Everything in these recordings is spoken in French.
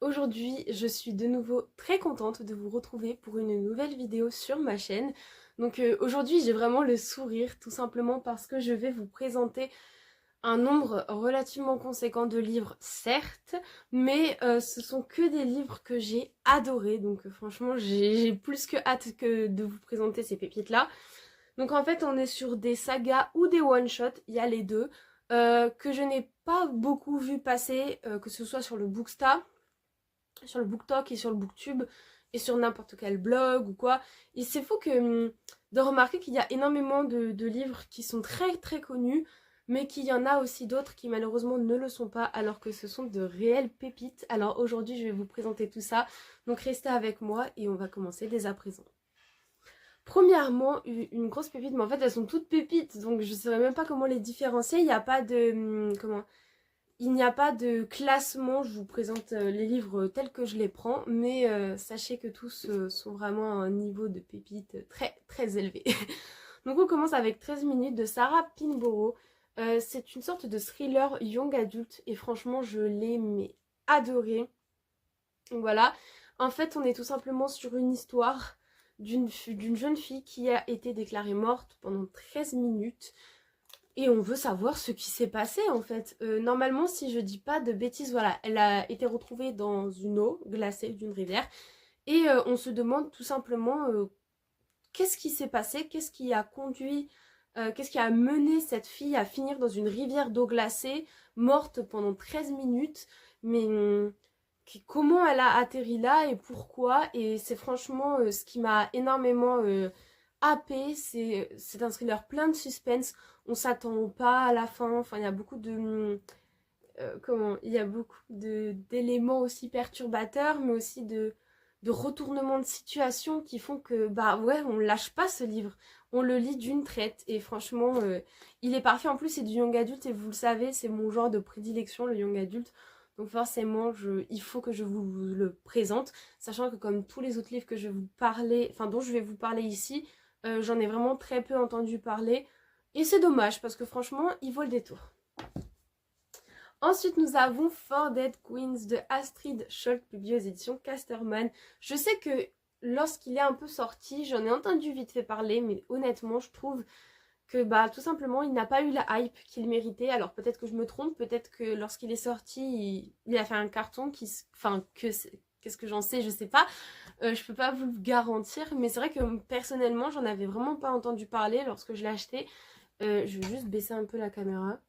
Aujourd'hui, je suis de nouveau très contente de vous retrouver pour une nouvelle vidéo sur ma chaîne. Donc aujourd'hui, j'ai vraiment le sourire, tout simplement parce que je vais vous présenter un nombre relativement conséquent de livres, certes, mais ce sont que des livres que j'ai adorés. Donc franchement, j'ai plus que hâte que de vous présenter ces pépites-là. Donc en fait, on est sur des sagas ou des one-shots, il y a les deux, que je n'ai pas beaucoup vu passer, que ce soit sur le Booksta, sur le BookTok et sur le BookTube et sur n'importe quel blog ou quoi. Et c'est fou de remarquer qu'il y a énormément de livres qui sont très très connus, mais qu'il y en a aussi d'autres qui malheureusement ne le sont pas, alors que ce sont de réelles pépites. Alors aujourd'hui, je vais vous présenter tout ça. Donc restez avec moi et on va commencer dès à présent. Premièrement, une grosse pépite, mais en fait elles sont toutes pépites, donc je ne saurais même pas comment les différencier. Il n'y a pas de... Il n'y a pas de classement, je vous présente les livres tels que je les prends, mais sachez que tous sont vraiment à un niveau de pépite très très élevé. Donc on commence avec 13 minutes de Sarah Pinborough. C'est une sorte de thriller young adulte et franchement je l'ai mais adoré. Donc voilà, en fait on est tout simplement sur une histoire d'une jeune fille qui a été déclarée morte pendant 13 minutes. Et on veut savoir ce qui s'est passé en fait. Normalement, si je dis pas de bêtises, voilà, elle a été retrouvée dans une eau glacée d'une rivière. Et on se demande tout simplement qu'est-ce qui s'est passé, qu'est-ce qui a conduit, qu'est-ce qui a mené cette fille à finir dans une rivière d'eau glacée, morte pendant 13 minutes. Mais comment elle a atterri là et pourquoi. Et c'est franchement ce qui m'a énormément happée. C'est un thriller plein de suspense. On s'attend pas à la fin. Enfin, il y a beaucoup de... il y a beaucoup d'éléments aussi perturbateurs, mais aussi de retournements de situation qui font que, bah ouais, on lâche pas ce livre. On le lit d'une traite. Et franchement, il est parfait. En plus, c'est du young adulte et vous le savez, c'est mon genre de prédilection, le young adulte. Donc forcément, il faut que je vous le présente, sachant que comme tous les autres livres que je vais vous parler, enfin dont je vais vous parler ici, j'en ai vraiment très peu entendu parler. Et c'est dommage parce que franchement, il vaut le détour. Ensuite, nous avons Four Dead Queens de Astrid Scholt, publié aux éditions Casterman. Je sais que lorsqu'il est un peu sorti, j'en ai entendu vite fait parler, mais honnêtement, je trouve que bah tout simplement il n'a pas eu la hype qu'il méritait. Alors peut-être que je me trompe, peut-être que lorsqu'il est sorti il a fait un carton qui, enfin qu'est-ce que j'en sais, je sais pas, je peux pas vous le garantir, mais c'est vrai que personnellement j'en avais vraiment pas entendu parler lorsque je l'ai acheté. Je vais juste baisser un peu la caméra,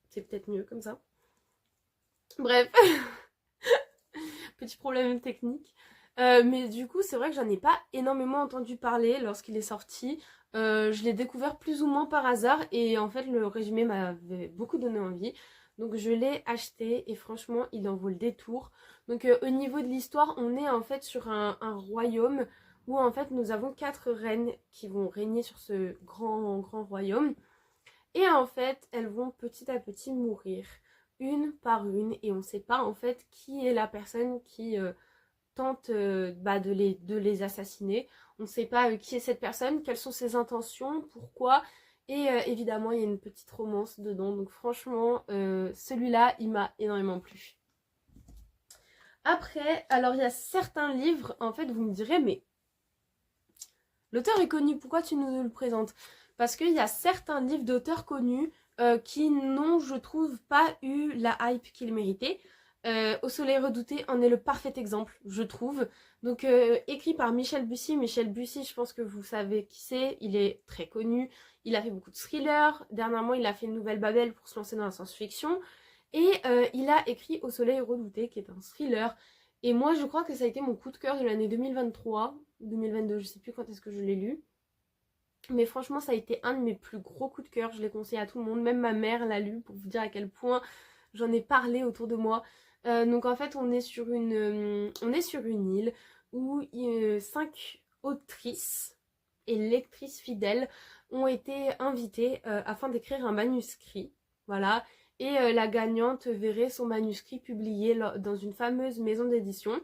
c'est peut-être mieux comme ça. Bref, petit problème technique. Mais du coup, c'est vrai que j'en ai pas énormément entendu parler lorsqu'il est sorti. Je l'ai découvert plus ou moins par hasard et en fait le résumé m'avait beaucoup donné envie. Donc je l'ai acheté et franchement il en vaut le détour. Donc au niveau de l'histoire, on est en fait sur un royaume où en fait nous avons 4 reines qui vont régner sur ce grand royaume. Et en fait elles vont petit à petit mourir une par une et on ne sait pas en fait qui est la personne qui tente de les assassiner. On ne sait pas qui est cette personne, quelles sont ses intentions, pourquoi. Et évidemment, il y a une petite romance dedans. Donc franchement, celui-là, il m'a énormément plu. Après, alors il y a certains livres, en fait, vous me direz, mais l'auteur est connu, pourquoi tu nous le présentes? Parce qu'il y a certains livres d'auteurs connus qui n'ont, je trouve, pas eu la hype qu'ils méritaient. Au Soleil redouté en est le parfait exemple, je trouve. Donc, écrit par Michel Bussy. Michel Bussy, je pense que vous savez qui c'est. Il est très connu. Il a fait beaucoup de thrillers. Dernièrement, il a fait une nouvelle Babel pour se lancer dans la science-fiction. Et il a écrit Au Soleil redouté, qui est un thriller. Et moi, je crois que ça a été mon coup de cœur de l'année 2023 ou 2022. Je sais plus quand est-ce que je l'ai lu. Mais franchement, ça a été un de mes plus gros coups de cœur. Je l'ai conseillé à tout le monde. Même ma mère l'a lu pour vous dire à quel point j'en ai parlé autour de moi. Donc en fait, on est sur une île où 5 autrices et lectrices fidèles ont été invitées afin d'écrire un manuscrit. Voilà. Et la gagnante verrait son manuscrit publié dans une fameuse maison d'édition.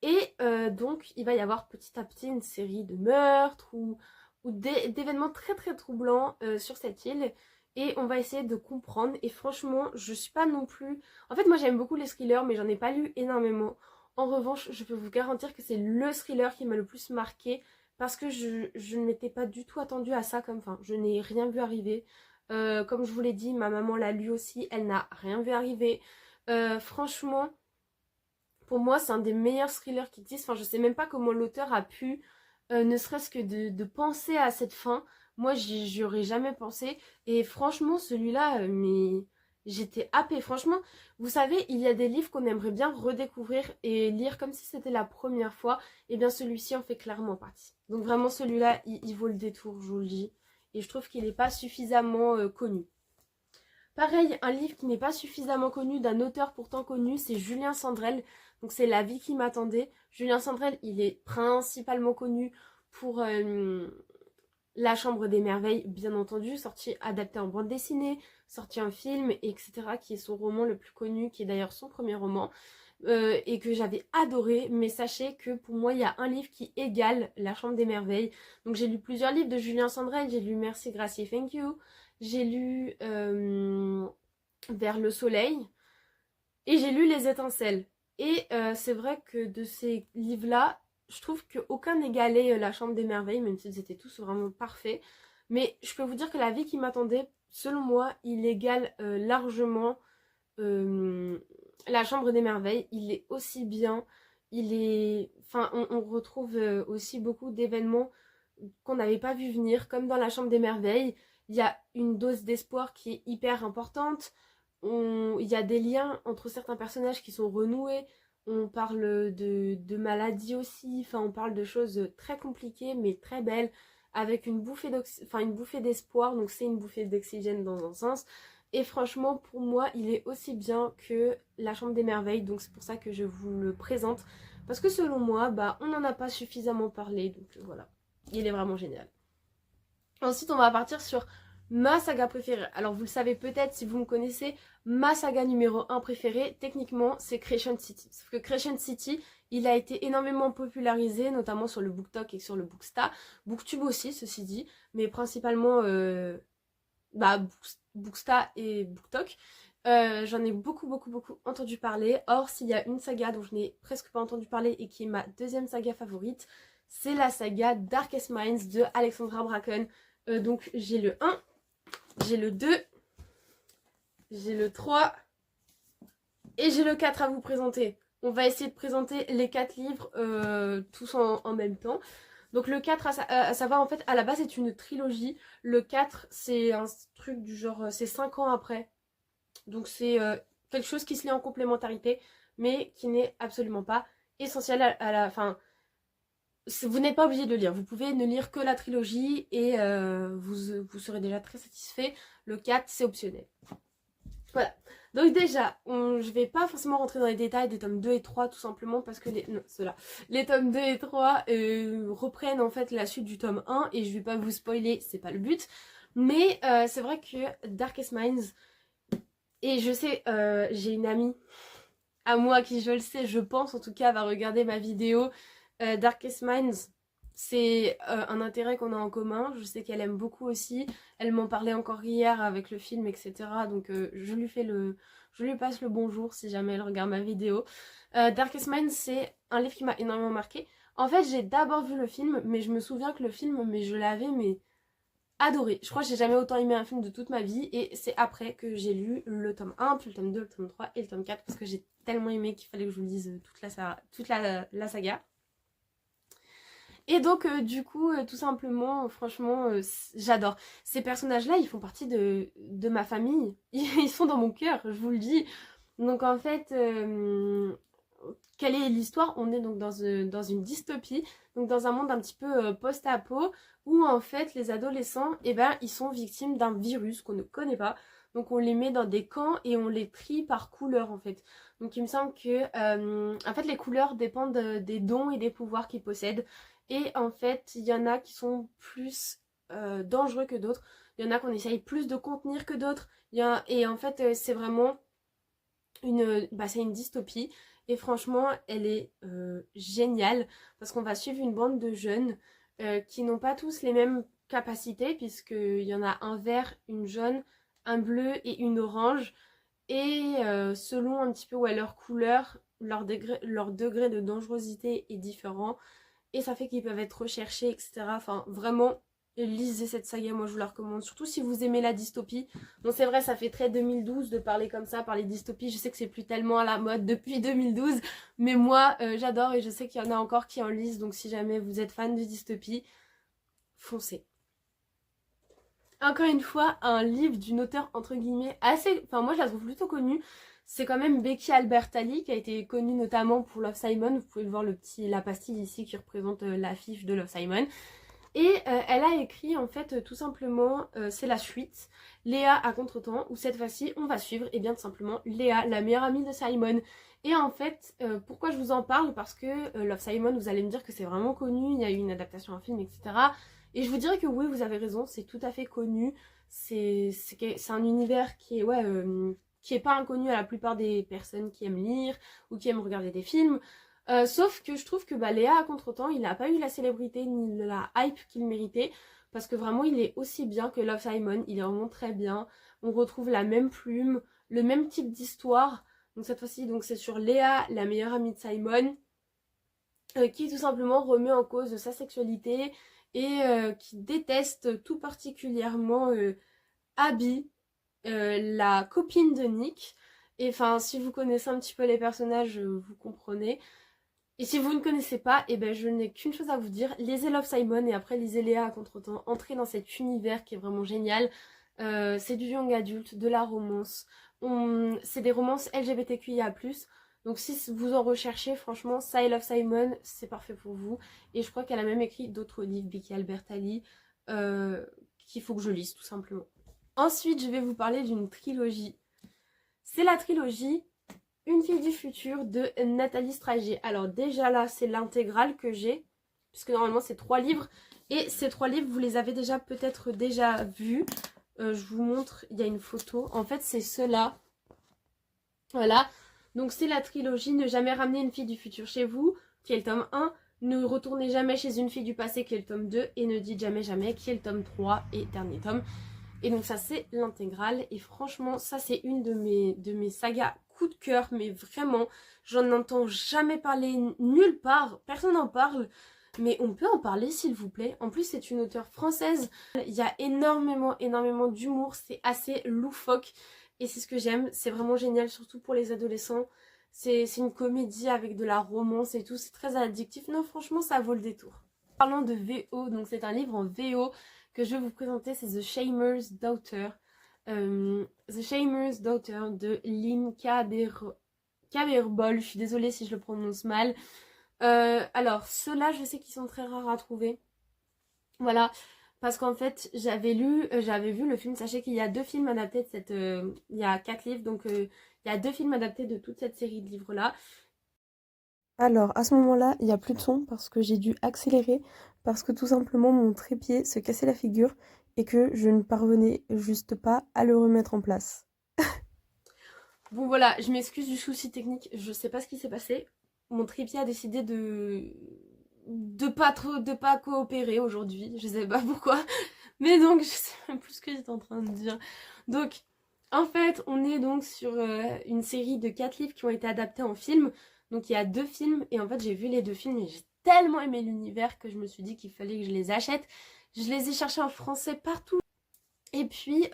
Et donc, il va y avoir petit à petit une série de meurtres ou d'événements très très troublants sur cette île. Et on va essayer de comprendre. Et franchement, je suis pas non plus... En fait, moi j'aime beaucoup les thrillers, mais j'en ai pas lu énormément. En revanche, je peux vous garantir que c'est le thriller qui m'a le plus marqué parce que je ne m'étais pas du tout attendue à ça comme fin. Je n'ai rien vu arriver. Comme je vous l'ai dit, ma maman l'a lu aussi, elle n'a rien vu arriver. Franchement, pour moi, c'est un des meilleurs thrillers qui existent. Enfin, je sais même pas comment l'auteur a pu, ne serait-ce que de penser à cette fin. Moi, j'y aurais jamais pensé. Et franchement, celui-là, mais j'étais happée. Franchement, vous savez, il y a des livres qu'on aimerait bien redécouvrir et lire comme si c'était la première fois. Et bien, celui-ci en fait clairement partie. Donc vraiment, celui-là, il vaut le détour, je vous le dis. Et je trouve qu'il n'est pas suffisamment connu. Pareil, un livre qui n'est pas suffisamment connu d'un auteur pourtant connu, c'est Julien Sandrel. Donc c'est La vie qui m'attendait. Julien Sandrel, il est principalement connu pour La Chambre des Merveilles, bien entendu, sorti adapté en bande dessinée, sorti en film, etc., qui est son roman le plus connu, qui est d'ailleurs son premier roman, et que j'avais adoré. Mais sachez que pour moi, il y a un livre qui égale La Chambre des Merveilles. Donc j'ai lu plusieurs livres de Julien Sandrel, j'ai lu Merci, Gracie, Thank You, j'ai lu Vers le soleil, et j'ai lu Les étincelles. Et c'est vrai que de ces livres-là, je trouve qu'aucun n'égalait La Chambre des Merveilles, même s'ils étaient tous vraiment parfaits. Mais je peux vous dire que La vie qui m'attendait, selon moi, il égale largement La Chambre des Merveilles. Il est aussi bien, il est... Enfin, on retrouve aussi beaucoup d'événements qu'on n'avait pas vu venir, comme dans La Chambre des Merveilles. Il y a une dose d'espoir qui est hyper importante. Il y a des liens entre certains personnages qui sont renoués. On parle de maladies aussi. Enfin, on parle de choses très compliquées mais très belles, avec une bouffée d'espoir. Donc c'est une bouffée d'oxygène dans un sens. Et franchement, pour moi, il est aussi bien que La Chambre des Merveilles. Donc c'est pour ça que je vous le présente. Parce que selon moi, bah, on n'en a pas suffisamment parlé. Donc voilà, il est vraiment génial. Ensuite, on va partir sur ma saga préférée. Alors, vous le savez peut-être si vous me connaissez, ma saga numéro 1 préférée, techniquement, c'est Crescent City. Sauf que Crescent City, il a été énormément popularisé, notamment sur le BookTok et sur le Booksta. BookTube aussi, ceci dit, mais principalement Booksta et BookTok. J'en ai beaucoup entendu parler. Or, s'il y a une saga dont je n'ai presque pas entendu parler et qui est ma deuxième saga favorite, c'est la saga Darkest Minds de Alexandra Bracken. Donc j'ai le 1, j'ai le 2, j'ai le 3 et j'ai le 4 à vous présenter. On va essayer de présenter les 4 livres tous en même temps. Donc le 4, à savoir, en fait, à la base, c'est une trilogie. Le 4, c'est un truc du genre, c'est 5 ans après. Donc c'est quelque chose qui se lit en complémentarité, mais qui n'est absolument pas essentiel à la fin. Vous n'êtes pas obligé de le lire, vous pouvez ne lire que la trilogie et vous serez déjà très satisfait. Le 4, c'est optionnel. Voilà. Donc déjà, je vais pas forcément rentrer dans les détails des tomes 2 et 3 tout simplement parce que les tomes 2 et 3 reprennent en fait la suite du tome 1 et je vais pas vous spoiler, c'est pas le but. Mais c'est vrai que Darkest Minds, et je sais, j'ai une amie à moi qui, je le sais, je pense en tout cas, va regarder ma vidéo. Darkest Minds, c'est un intérêt qu'on a en commun. Je sais qu'elle aime beaucoup aussi. Elle m'en parlait encore hier avec le film, etc. Donc je lui passe le bonjour si jamais elle regarde ma vidéo. Darkest Minds, c'est un livre qui m'a énormément marqué. En fait, j'ai d'abord vu le film, mais je me souviens que le film, mais je l'avais adoré. Je crois que j'ai jamais autant aimé un film de toute ma vie. Et c'est après que j'ai lu le tome 1, puis le tome 2, le tome 3 et le tome 4. Parce que j'ai tellement aimé qu'il fallait que je vous lise toute la saga. Et donc du coup tout simplement franchement j'adore. Ces personnages là ils font partie de ma famille. Ils sont dans mon cœur, je vous le dis. Donc en fait quelle est l'histoire? On est donc dans une dystopie, donc dans un monde un petit peu post-apo où en fait les adolescents ils sont victimes d'un virus qu'on ne connaît pas. Donc on les met dans des camps et on les trie par couleur en fait. Donc il me semble que en fait les couleurs dépendent des dons et des pouvoirs qu'ils possèdent. Et en fait, il y en a qui sont plus dangereux que d'autres. Il y en a qu'on essaye plus de contenir que d'autres. Et en fait, c'est vraiment c'est une dystopie. Et franchement, elle est géniale. Parce qu'on va suivre une bande de jeunes qui n'ont pas tous les mêmes capacités. Puisqu'il y en a un vert, une jaune, un bleu et une orange. Et selon un petit peu leur couleur, leur degré de dangerosité est différent et ça fait qu'ils peuvent être recherchés, etc. Enfin, vraiment, lisez cette saga, moi je vous la recommande, surtout si vous aimez la dystopie. Bon, c'est vrai, ça fait très 2012 de parler comme ça, parler dystopie, je sais que c'est plus tellement à la mode depuis 2012, mais moi, j'adore et je sais qu'il y en a encore qui en lisent, donc si jamais vous êtes fan de dystopie, foncez. Encore une fois, un livre d'une auteure entre guillemets assez... Enfin, moi je la trouve plutôt connue. C'est quand même Becky Albertalli qui a été connue notamment pour Love, Simon. Vous pouvez le voir la pastille ici qui représente l'affiche de Love, Simon. Et elle a écrit en fait tout simplement, c'est la suite, Léa à contre-temps, où cette fois-ci on va suivre et bien tout simplement Léa, la meilleure amie de Simon. Et en fait, pourquoi je vous en parle? Parce que Love, Simon, vous allez me dire que c'est vraiment connu, il y a eu une adaptation en film, etc. Et je vous dirais que oui, vous avez raison, c'est tout à fait connu. C'est un univers qui est, ouais, qui est pas inconnu à la plupart des personnes qui aiment lire ou qui aiment regarder des films. Sauf que je trouve que Léa à contre-temps, il n'a pas eu la célébrité ni la hype qu'il méritait. Parce que vraiment, il est aussi bien que Love, Simon. Il est vraiment très bien. On retrouve la même plume, le même type d'histoire. Donc cette fois-ci, c'est sur Léa, la meilleure amie de Simon, qui tout simplement remet en cause sa sexualité et qui déteste tout particulièrement Abby, la copine de Nick. Et enfin, si vous connaissez un petit peu les personnages, vous comprenez. Et si vous ne connaissez pas, eh ben je n'ai qu'une chose à vous dire, lisez Love, Simon et après lisez Léa à contre-temps. Entrez dans cet univers qui est vraiment génial. C'est du young adulte, de la romance. C'est des romances LGBTQIA+. Donc si vous en recherchez, franchement, ça et Love, Simon, c'est parfait pour vous. Et je crois qu'elle a même écrit d'autres livres, Becky Albertalli, qu'il faut que je lise tout simplement. Ensuite, je vais vous parler d'une trilogie. C'est la trilogie Une fille du futur de Nathalie Straiger. Alors déjà là, c'est l'intégrale que j'ai, puisque normalement c'est 3 livres. Et ces 3 livres, vous les avez déjà peut-être déjà vus. Je vous montre, il y a une photo. En fait, c'est ceux-là. Voilà. Donc c'est la trilogie Ne jamais ramener une fille du futur chez vous, qui est le tome 1. Ne retournez jamais chez une fille du passé, qui est le tome 2. Et Ne dites jamais jamais, qui est le tome 3 et dernier tome. Et donc ça c'est l'intégrale. Et franchement, ça c'est une de mes sagas coup de cœur. Mais vraiment, j'en entends jamais parler nulle part. Personne n'en parle. Mais on peut en parler s'il vous plaît. En plus c'est une auteure française. Il y a énormément d'humour. C'est assez loufoque. Et c'est ce que j'aime. C'est vraiment génial, surtout pour les adolescents. C'est une comédie avec de la romance et tout. C'est très addictif. Non, franchement, ça vaut le détour. Parlons de VO. Donc c'est un livre en VO que je vais vous présenter. C'est The Shamer's Daughter. The Shamer's Daughter de Lynn Caberbol. Je suis désolée si je le prononce mal. Alors, ceux-là, je sais qu'ils sont très rares à trouver. Voilà. Parce qu'en fait, j'avais vu le film. Sachez qu'il y a 2 films adaptés de cette... il y a 4 livres, donc il y a 2 films adaptés de toute cette série de livres-là. Alors, à ce moment-là, il n'y a plus de son parce que j'ai dû accélérer parce que tout simplement mon trépied se cassait la figure et que je ne parvenais juste pas à le remettre en place. Bon voilà, je m'excuse du souci technique, je sais pas ce qui s'est passé. Mon trépied a décidé de pas coopérer aujourd'hui, je sais pas pourquoi. Mais donc, je sais même plus ce que j'étais en train de dire. Donc, en fait, on est donc sur une série de 4 livres qui ont été adaptés en film. Donc, il y a 2 films. Et en fait, j'ai vu les 2 films et j'ai tellement aimé l'univers que je me suis dit qu'il fallait que je les achète. Je les ai cherchés en français partout. Et puis,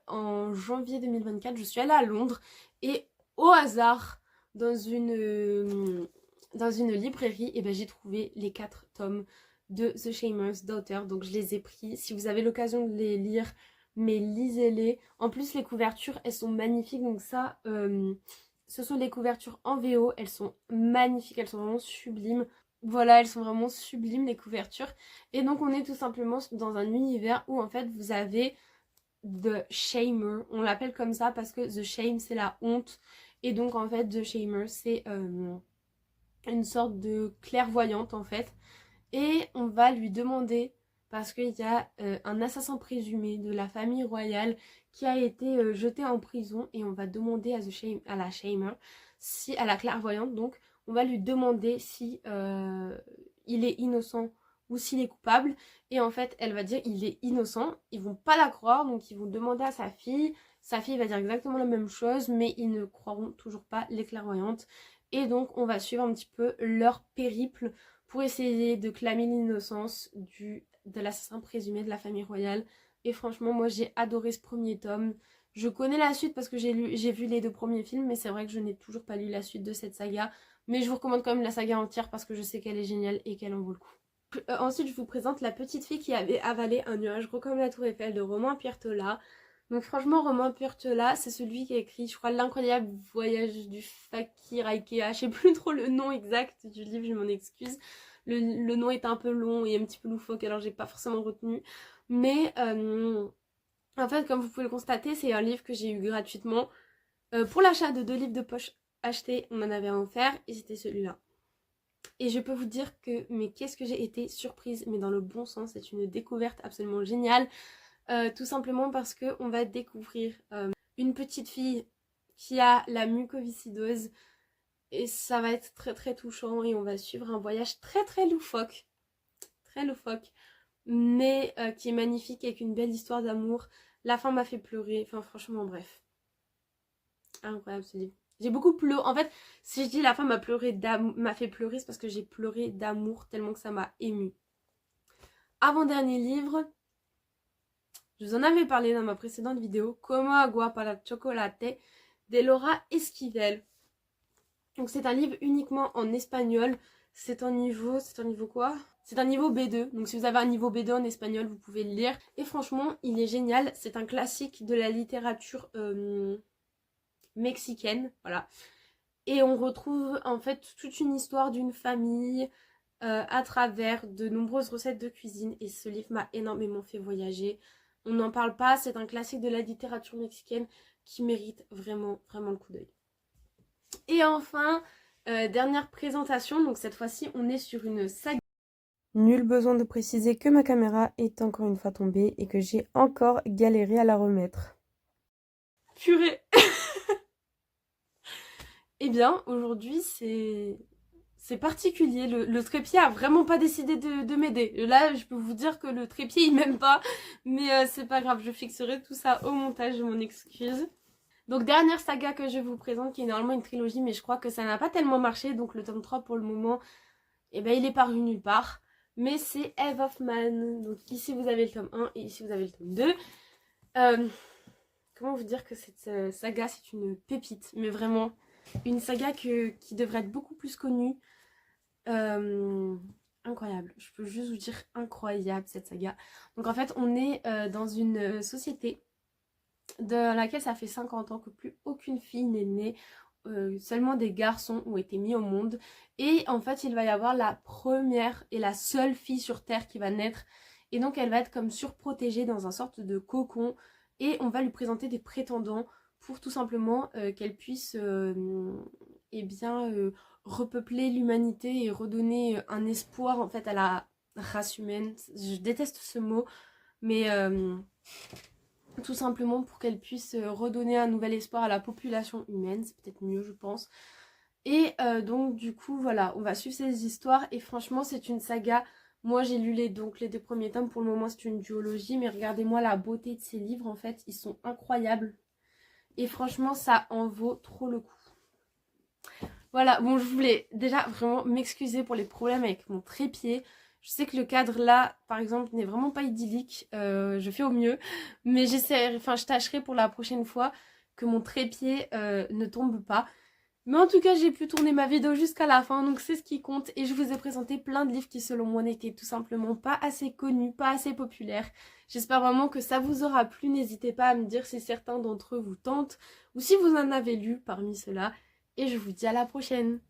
en janvier 2024, je suis allée à Londres. Et au hasard, dans une librairie, et ben, j'ai trouvé les 4 tomes de The Shamer's Daughter. Donc je les ai pris. Si vous avez l'occasion de les lire, mais lisez-les. En plus, les couvertures, elles sont magnifiques. Donc ça, ce sont les couvertures en VO. Elles sont magnifiques, elles sont vraiment sublimes. Voilà, elles sont vraiment sublimes, les couvertures. Et donc on est tout simplement dans un univers où en fait vous avez The Shamer. On l'appelle comme ça parce que The Shame, c'est la honte. Et donc en fait, The Shamer, c'est une sorte de clairvoyante en fait. Et on va lui demander, parce qu'il y a un assassin présumé de la famille royale qui a été jeté en prison, et on va demander à la Shamer, à la clairvoyante donc, on va lui demander si il est innocent ou s'il est coupable. Et en fait, elle va dire il est innocent. Ils vont pas la croire, donc ils vont demander à sa fille. Sa fille va dire exactement la même chose, mais ils ne croiront toujours pas les clairvoyantes. Et donc on va suivre un petit peu leur périple pour essayer de clamer l'innocence de l'assassin présumé de la famille royale. Et franchement moi j'ai adoré ce premier tome. Je connais la suite parce que j'ai vu les 2 premiers films, mais c'est vrai que je n'ai toujours pas lu la suite de cette saga. Mais je vous recommande quand même la saga entière parce que je sais qu'elle est géniale et qu'elle en vaut le coup. Ensuite je vous présente La petite fille qui avait avalé un nuage gros comme la tour Eiffel de Romain Piertola. Donc franchement Romain Piertola c'est celui qui a écrit je crois L'incroyable voyage du fakir à Ikea. Je sais plus trop le nom exact du livre, je m'en excuse. Le nom est un peu long et un petit peu loufoque alors j'ai pas forcément retenu. Mais en fait comme vous pouvez le constater c'est un livre que j'ai eu gratuitement. Pour l'achat de 2 livres de poche achetés on en avait un offert et c'était celui-là. Et je peux vous dire que, mais qu'est-ce que j'ai été surprise, mais dans le bon sens, c'est une découverte absolument géniale. Tout simplement parce qu'on va découvrir une petite fille qui a la mucoviscidose. Et ça va être très très touchant et on va suivre un voyage très très loufoque. Très loufoque. Mais qui est magnifique avec une belle histoire d'amour. La fin m'a fait pleurer. Enfin franchement bref. Incroyable ce livre. J'ai beaucoup pleuré. En fait, si je dis la fin m'a fait pleurer, c'est parce que j'ai pleuré d'amour tellement que ça m'a émue. Avant-dernier livre, je vous en avais parlé dans ma précédente vidéo, Como agua para chocolate de Laura Esquivel. Donc c'est un livre uniquement en espagnol. C'est un niveau quoi? C'est un niveau B2. Donc si vous avez un niveau B2 en espagnol, vous pouvez le lire. Et franchement, il est génial. C'est un classique de la littérature mexicaine, voilà. Et on retrouve en fait toute une histoire d'une famille à travers de nombreuses recettes de cuisine. Et ce livre m'a énormément fait voyager. On n'en parle pas, c'est un classique de la littérature mexicaine qui mérite vraiment, vraiment le coup d'œil. Et enfin, dernière présentation, donc cette fois-ci on est sur une saga. Nul besoin de préciser que ma caméra est encore une fois tombée et que j'ai encore galéré à la remettre. Purée. Eh bien, aujourd'hui, c'est particulier. Le trépied a vraiment pas décidé de m'aider. Là, je peux vous dire que le trépied, il m'aime pas. Mais c'est pas grave, je fixerai tout ça au montage, je m'en excuse. Donc, dernière saga que je vous présente, qui est normalement une trilogie, mais je crois que ça n'a pas tellement marché. Donc, le tome 3, pour le moment, eh ben, il est paru nulle part. Mais c'est Eve of Man. Donc, ici, vous avez le tome 1 et ici, vous avez le tome 2. Comment vous dire que cette saga, c'est une pépite. Mais vraiment... une saga qui devrait être beaucoup plus connue. Incroyable. Je peux juste vous dire incroyable cette saga. Donc en fait on est dans une société dans laquelle ça fait 50 ans que plus aucune fille n'est née. Seulement des garçons ont été mis au monde. Et en fait il va y avoir la première et la seule fille sur Terre qui va naître. Et donc elle va être comme surprotégée dans un sorte de cocon. Et on va lui présenter des prétendants pour tout simplement qu'elle puisse eh bien, repeupler l'humanité et redonner un espoir en fait à la race humaine. Je déteste ce mot, mais tout simplement pour qu'elle puisse redonner un nouvel espoir à la population humaine, c'est peut-être mieux je pense. Et donc du coup voilà, on va suivre ces histoires et franchement c'est une saga. Moi j'ai lu les 2 premiers tomes, pour le moment c'est une duologie, mais regardez-moi la beauté de ces livres en fait, ils sont incroyables. Et franchement, ça en vaut trop le coup. Voilà, bon, je voulais déjà vraiment m'excuser pour les problèmes avec mon trépied. Je sais que le cadre là, par exemple, n'est vraiment pas idyllique. Je fais au mieux. Mais je tâcherai pour la prochaine fois que mon trépied ne tombe pas. Mais en tout cas, j'ai pu tourner ma vidéo jusqu'à la fin, donc c'est ce qui compte. Et je vous ai présenté plein de livres qui, selon moi, n'étaient tout simplement pas assez connus, pas assez populaires. J'espère vraiment que ça vous aura plu. N'hésitez pas à me dire si certains d'entre eux vous tentent ou si vous en avez lu parmi ceux-là. Et je vous dis à la prochaine.